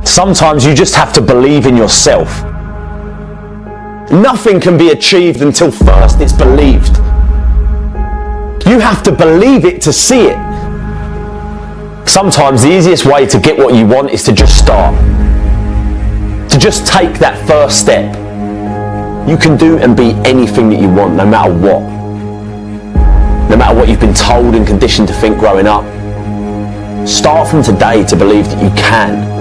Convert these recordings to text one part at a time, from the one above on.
Sometimes you just have to believe in yourself. Nothing can be achieved until first it's believed. You have to believe it to see it. Sometimes the easiest way to get what you want is to just start. To just take that first step. You can do and be anything that you want, no matter what. No matter what you've been told and conditioned to think growing up. Start from today to believe that you can.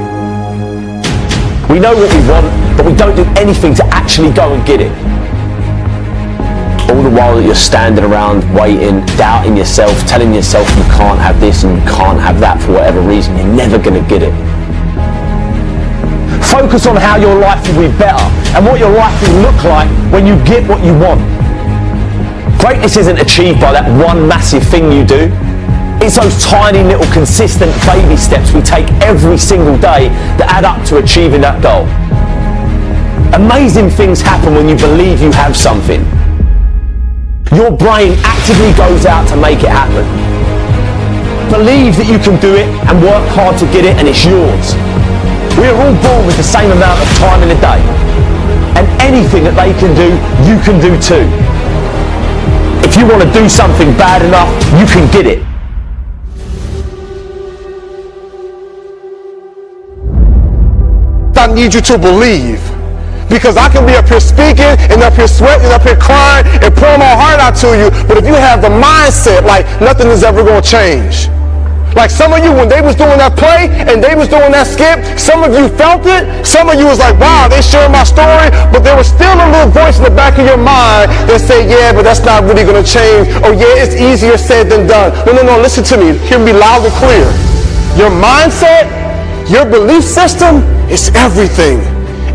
We know what we want, but we don't do anything to actually go and get it. All the while that you're standing around waiting, doubting yourself, telling yourself you can't have this and you can't have that for whatever reason, you're never going to get it. Focus on how your life will be better and what your life will look like when you get what you want. Greatness isn't achieved by that one massive thing you do. It's those tiny little consistent baby steps we take every single day that add up to achieving that goal. Amazing things happen when you believe you have something. Your brain actively goes out to make it happen. Believe that you can do it and work hard to get it, and it's yours. We are all born with the same amount of time in a day. And anything that they can do, you can do too. If you want to do something bad enough, you can get it. I need you to believe, because I can be up here speaking and up here sweating, up here crying and pouring my heart out to you, but if you have the mindset like nothing is ever going to change. Like some of you, when they was doing that play and they was doing that skip, some of you felt it, some of you was like, wow, they shared my story, but there was still a little voice in the back of your mind that said, yeah, but that's not really going to change. Oh yeah, it's easier said than done. No, listen to me, hear me loud and clear. Your mindset, your belief system is everything,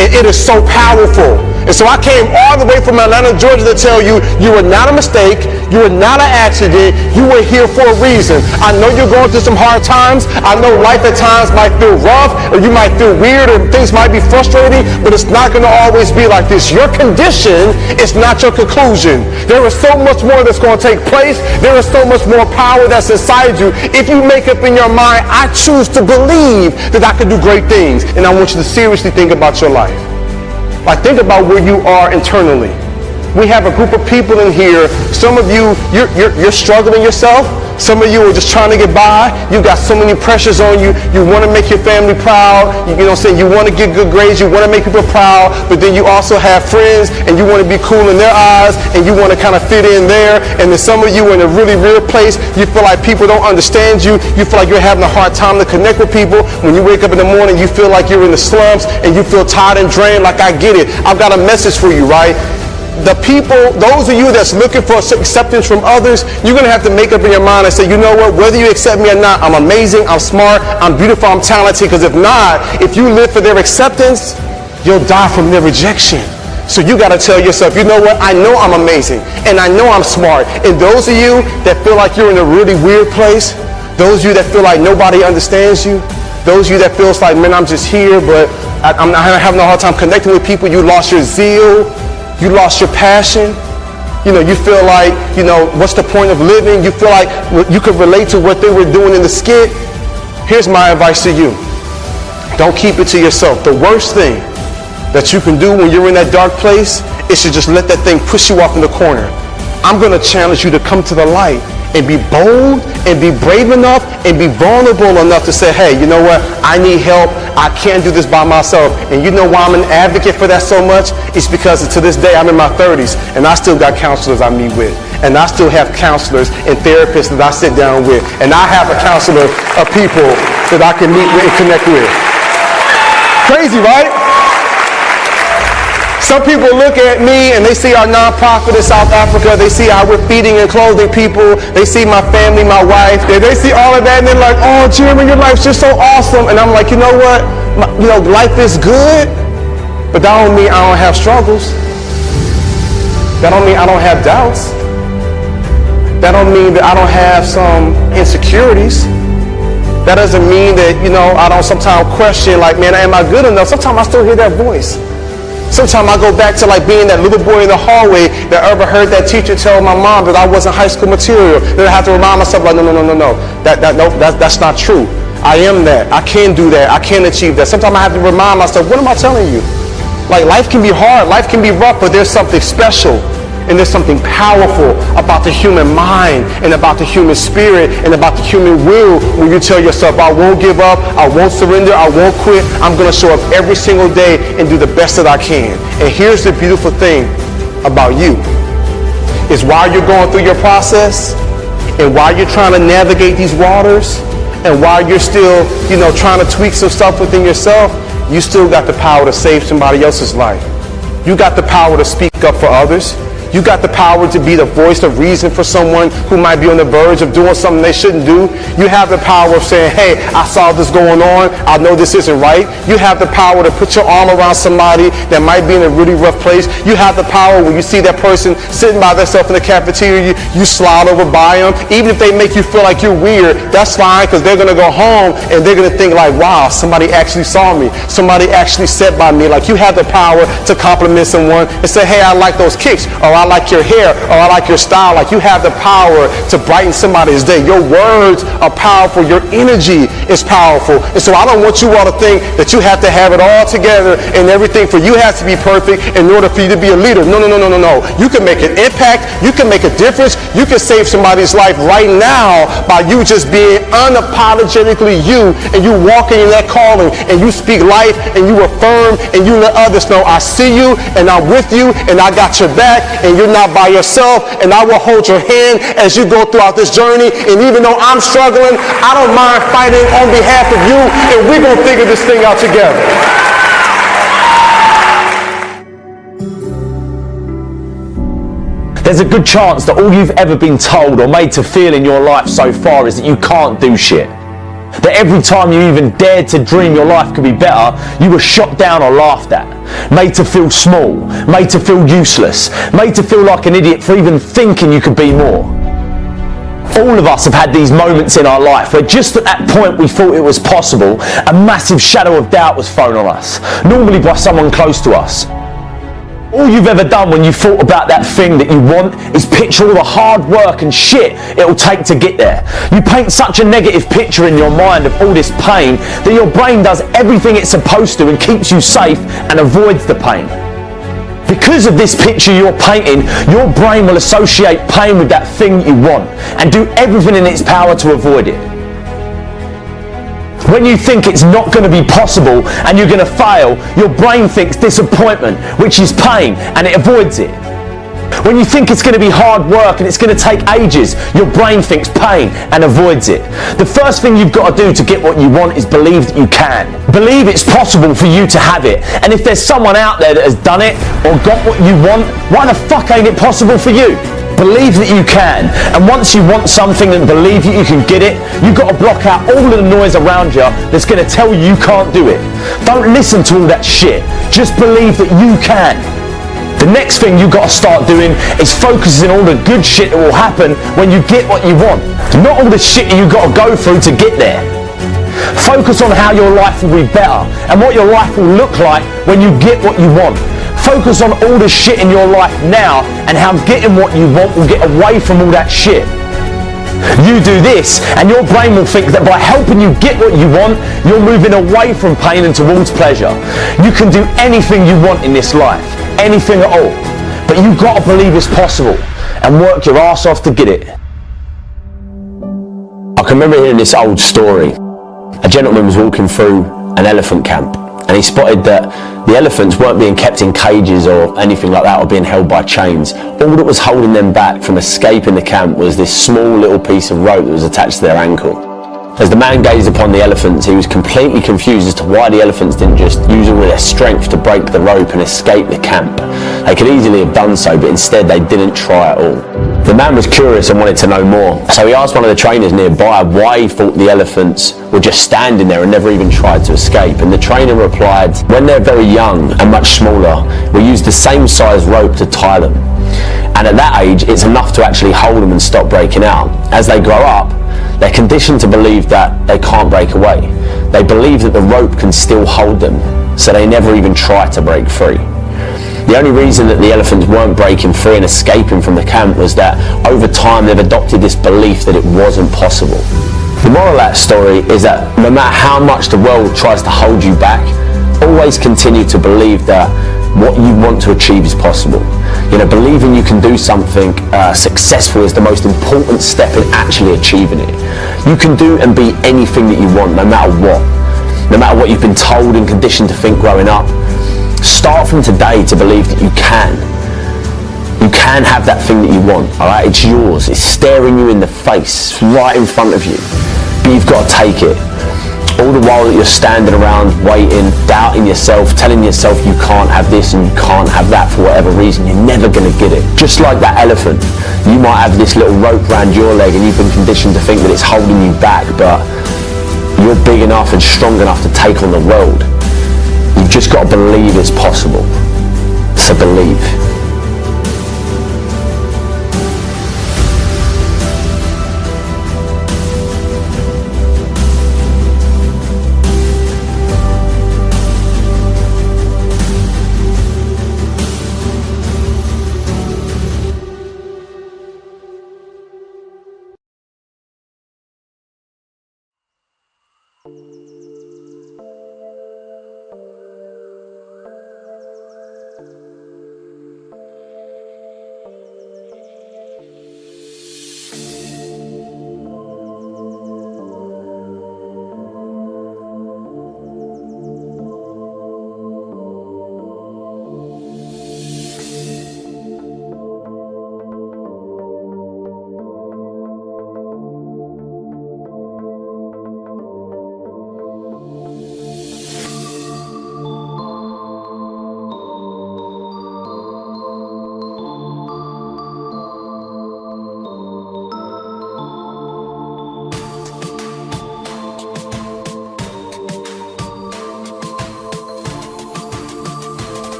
and it is so powerful. And so I came all the way from Atlanta, Georgia to tell you, you are not a mistake, you are not an accident, you were here for a reason. I know you're going through some hard times, I know life at times might feel rough, or you might feel weird, or things might be frustrating, but it's not going to always be like this. Your condition is not your conclusion. There is so much more that's going to take place, there is so much more power that's inside you. If you make up in your mind, I choose to believe that I can do great things, and I want you to seriously think about your life. Like, think about where you are internally. We have a group of people in here. Some of you, you're struggling yourself. Some of you are just trying to get by. You got so many pressures on you. You want to make your family proud. You know what I'm saying? You want to get good grades. You want to make people proud. But then you also have friends and you want to be cool in their eyes and you want to kind of fit in there. And then some of you are in a really real place. You feel like people don't understand you. You feel like you're having a hard time to connect with people. When you wake up in the morning, you feel like you're in the slumps and you feel tired and drained. Like, I get it. I've got a message for you, right? The people, those of you that's looking for acceptance from others, you're going to have to make up in your mind and say, you know what, whether you accept me or not, I'm amazing, I'm smart, I'm beautiful, I'm talented, because if not, if you live for their acceptance, you'll die from their rejection. So you got to tell yourself, you know what, I know I'm amazing, and I know I'm smart. And those of you that feel like you're in a really weird place, those of you that feel like nobody understands you, those of you that feels like, man, I'm just here, but I'm having a hard time connecting with people, you lost your zeal, you lost your passion. You know, you feel like, you know, what's the point of living? You feel like you could relate to what they were doing in the skit. Here's my advice to you. Don't keep it to yourself. The worst thing that you can do when you're in that dark place is to just let that thing push you off in the corner. I'm going to challenge you to come to the light and be bold and be brave enough and be vulnerable enough to say, hey, you know what? I need help. I can't do this by myself. And you know why I'm an advocate for that so much? It's because to this day, I'm in my 30s and I still got counselors I meet with. And I still have counselors and therapists that I sit down with. And I have a counselor of people that I can meet with and connect with. Crazy, right? Some people look at me and they see our nonprofit in South Africa. They see how we're feeding and clothing people. They see my family, my wife. They see all of that and they're like, oh, Jeremy, your life's just so awesome. And I'm like, you know what? Life is good, but that don't mean I don't have struggles. That don't mean I don't have doubts. That don't mean that I don't have some insecurities. That doesn't mean that, I don't sometimes question like, man, am I good enough? Sometimes I still hear that voice. Sometimes I go back to like being that little boy in the hallway that ever heard that teacher tell my mom that I wasn't high school material. Then I have to remind myself like, no. That's not true. I am that. I can do that. I can achieve that. Sometimes I have to remind myself, what am I telling you? Like, life can be hard, life can be rough, but there's something special and there's something powerful about the human mind and about the human spirit and about the human will when you tell yourself, I won't give up, I won't surrender, I won't quit. I'm going to show up every single day and do the best that I can. And here's the beautiful thing about you, is while you're going through your process and while you're trying to navigate these waters and while you're still, trying to tweak some stuff within yourself, you still got the power to save somebody else's life. You got the power to speak up for others. You got the power to be the voice of reason for someone who might be on the verge of doing something they shouldn't do. You have the power of saying, hey, I saw this going on. I know this isn't right. You have the power to put your arm around somebody that might be in a really rough place. You have the power when you see that person sitting by themselves in the cafeteria, you slide over by them. Even if they make you feel like you're weird, that's fine, because they're going to go home and they're going to think like, wow, somebody actually saw me. Somebody actually sat by me. Like, you have the power to compliment someone and say, hey, I like those kicks, or I like your hair, or I like your style. Like, you have the power to brighten somebody's day. Your words are powerful. Your energy is powerful. And so I don't want you all to think that you have to have it all together and everything for you has to be perfect in order for you to be a leader. No. You can make an impact. You can make a difference. You can save somebody's life right now by you just being unapologetically you, and you walking in that calling, and you speak life, and you affirm, and you let others know, I see you, and I'm with you, and I got your back, and you're not by yourself, and I will hold your hand as you go throughout this journey. And even though I'm struggling, I don't mind fighting on behalf of you, and we're going to figure this thing out together. There's a good chance that all you've ever been told or made to feel in your life so far is that you can't do shit. That every time you even dared to dream your life could be better, you were shot down or laughed at. Made to feel small, made to feel useless, made to feel like an idiot for even thinking you could be more. All of us have had these moments in our life where just at that point we thought it was possible, a massive shadow of doubt was thrown on us, normally by someone close to us. All you've ever done when you thought about that thing that you want is picture all the hard work and shit it'll take to get there. You paint such a negative picture in your mind of all this pain that your brain does everything it's supposed to and keeps you safe and avoids the pain. Because of this picture you're painting, your brain will associate pain with that thing you want and do everything in its power to avoid it. When you think it's not going to be possible and you're going to fail, your brain thinks disappointment, which is pain, and it avoids it. When you think it's going to be hard work and it's going to take ages, your brain thinks pain and avoids it. The first thing you've got to do to get what you want is believe that you can. Believe it's possible for you to have it. And if there's someone out there that has done it or got what you want, why the fuck ain't it possible for you? Believe that you can, and once you want something and believe that you can get it, you've got to block out all of the noise around you that's going to tell you can't do it. Don't listen to all that shit, just believe that you can. The next thing you've got to start doing is focusing on all the good shit that will happen when you get what you want, not all the shit you've got to go through to get there. Focus on how your life will be better and what your life will look like when you get what you want. Focus on all the shit in your life now and how getting what you want will get away from all that shit. You do this and your brain will think that by helping you get what you want, you're moving away from pain and towards pleasure. You can do anything you want in this life, anything at all, but you've got to believe it's possible and work your ass off to get it. I can remember hearing this old story. A gentleman was walking through an elephant camp and he spotted that the elephants weren't being kept in cages or anything like that or being held by chains. All that was holding them back from escaping the camp was this small little piece of rope that was attached to their ankle. As the man gazed upon the elephants, he was completely confused as to why the elephants didn't just use all their strength to break the rope and escape the camp. They could easily have done so, but instead they didn't try at all. The man was curious and wanted to know more, so he asked one of the trainers nearby why he thought the elephants were just standing there and never even tried to escape. And the trainer replied, when they're very young and much smaller, we use the same size rope to tie them. And at that age, it's enough to actually hold them and stop breaking out. As they grow up, they're conditioned to believe that they can't break away. They believe that the rope can still hold them, so they never even try to break free. The only reason that the elephants weren't breaking free and escaping from the camp was that over time they've adopted this belief that it wasn't possible. The moral of that story is that no matter how much the world tries to hold you back, always continue to believe that what you want to achieve is possible. Believing you can do something successful is the most important step in actually achieving it. You can do and be anything that you want, no matter what. No matter what you've been told and conditioned to think growing up. Start from today to believe that you can. You can have that thing that you want, all right? It's yours. It's staring you in the face, right in front of you. But you've got to take it. All the while that you're standing around waiting, doubting yourself, telling yourself you can't have this and you can't have that for whatever reason, you're never going to get it. Just like that elephant. You might have this little rope around your leg and you've been conditioned to think that it's holding you back, but you're big enough and strong enough to take on the world. You've just got to believe it's possible. So believe.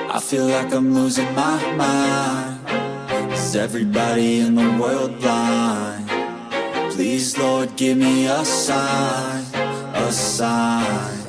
I feel like I'm losing my mind. Is everybody in the world blind? Please, Lord, give me a sign, a sign.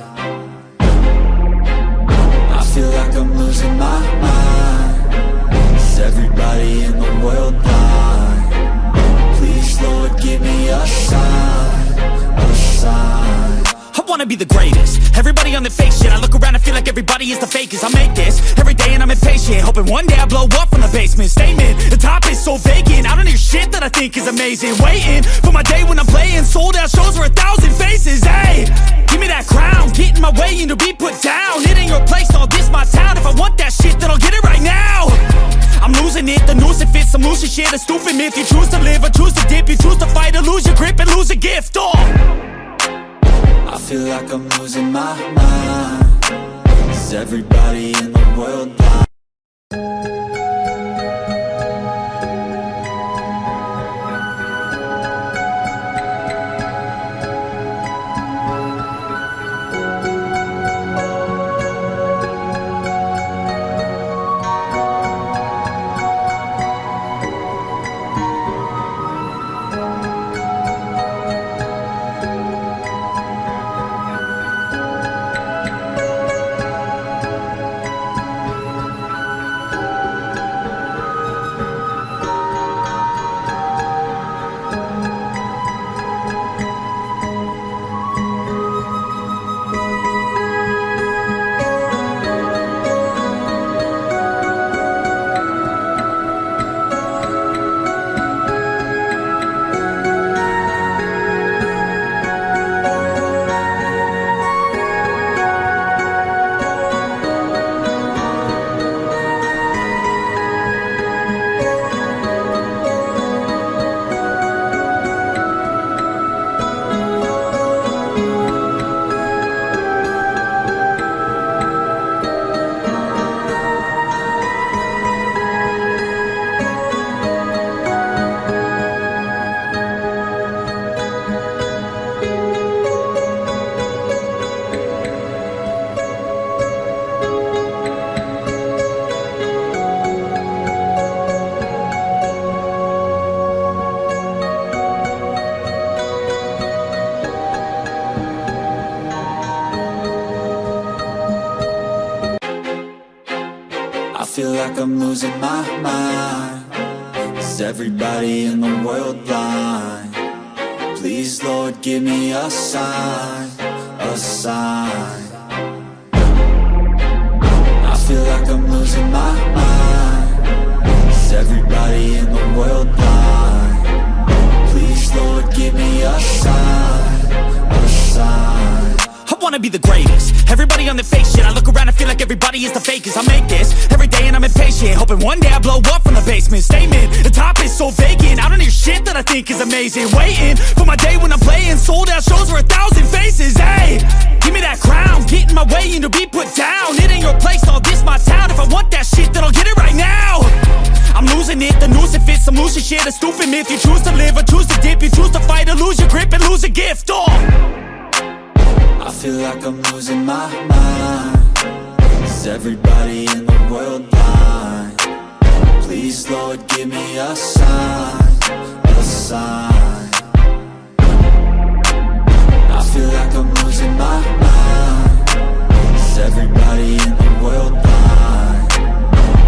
I feel like I'm losing my mind. Is everybody in the world blind? Please, Lord, give me a sign, a sign. I wanna be the greatest. Everybody on the fake shit. I look around and feel like everybody is the fakest. I make this every day and I'm impatient, hoping one day I blow up from the basement. Statement, the top is so vacant. I don't hear shit that I think is amazing. Waiting for my day when I'm playing sold out shows for 1,000 faces. Hey, give me that crown, get in my way and to be put down. It ain't your place, no, this my town. If I want that shit, then I'll get it right now. I'm losing it, the noose it fits. I'm losing shit, a stupid myth. You choose to live or choose to dip. You choose to fight or lose your grip and lose a gift. I feel like I'm losing my mind. Is everybody in the world blind? like I'm losing my mind. Is everybody in the world blind? Please, Lord, give me a sign, a sign. I feel like I'm losing my mind. Is everybody in the world blind? Please, Lord, give me a sign, a sign. I wanna be the greatest. Everybody on the fake shit. I look around and feel like everybody is the fakest. I make this every day and I'm impatient, hoping one day I blow up from the basement. Statement, the top is so vacant. I don't hear shit that I think is amazing. Waiting for my day when I'm playing sold out shows for 1,000 faces. Hey, give me that crown, get in my way and to be put down. It ain't your place, no, this my town. If I want that shit, then I'll get it right now. I'm losing it, the noose it fits, some losing shit, a stupid myth. You choose to live or choose to dip, you choose to fight or lose your grip and lose a gift. I feel like I'm losing my mind. Is everybody in the world blind? Please, Lord, give me a sign, a sign. I feel like I'm losing my mind. Is everybody in the world blind?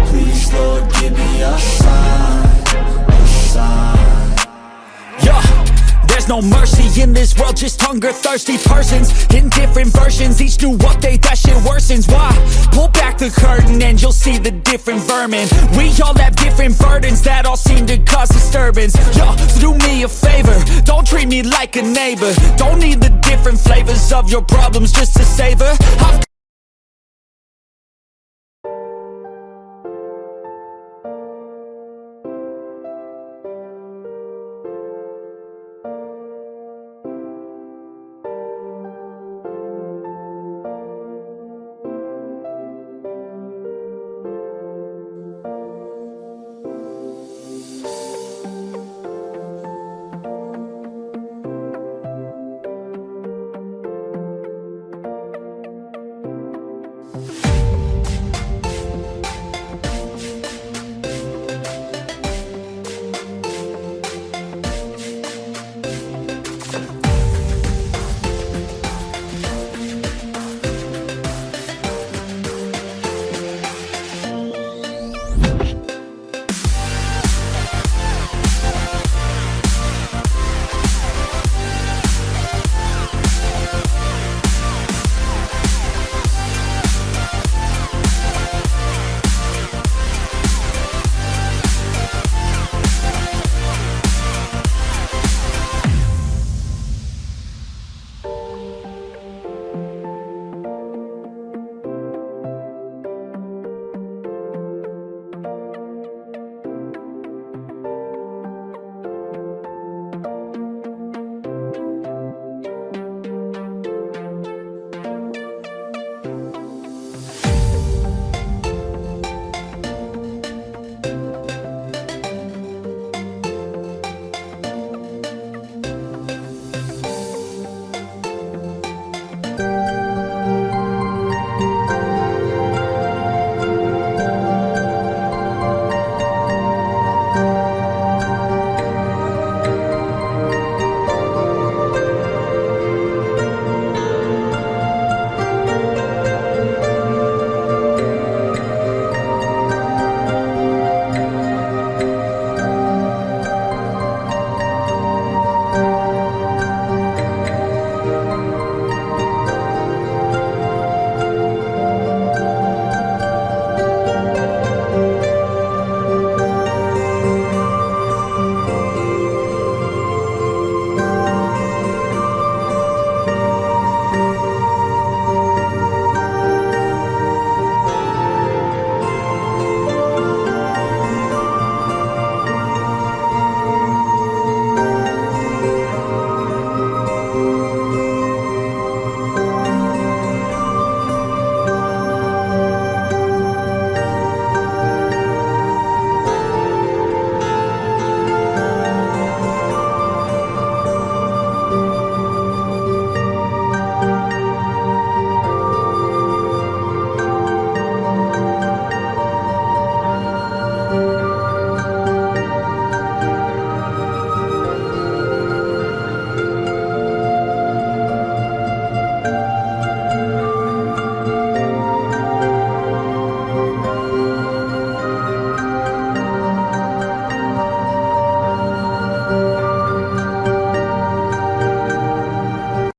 Please, Lord, give me a sign, a sign. Yeah, there's no mercy in this world, just hunger-thirsty persons in different versions, each new update that shit worsens. Why? Pull back the curtain and you'll see the different vermin. We all have different burdens that all seem to cause disturbance. Yo, so do me a favor, don't treat me like a neighbor. Don't need the different flavors of your problems just to savor.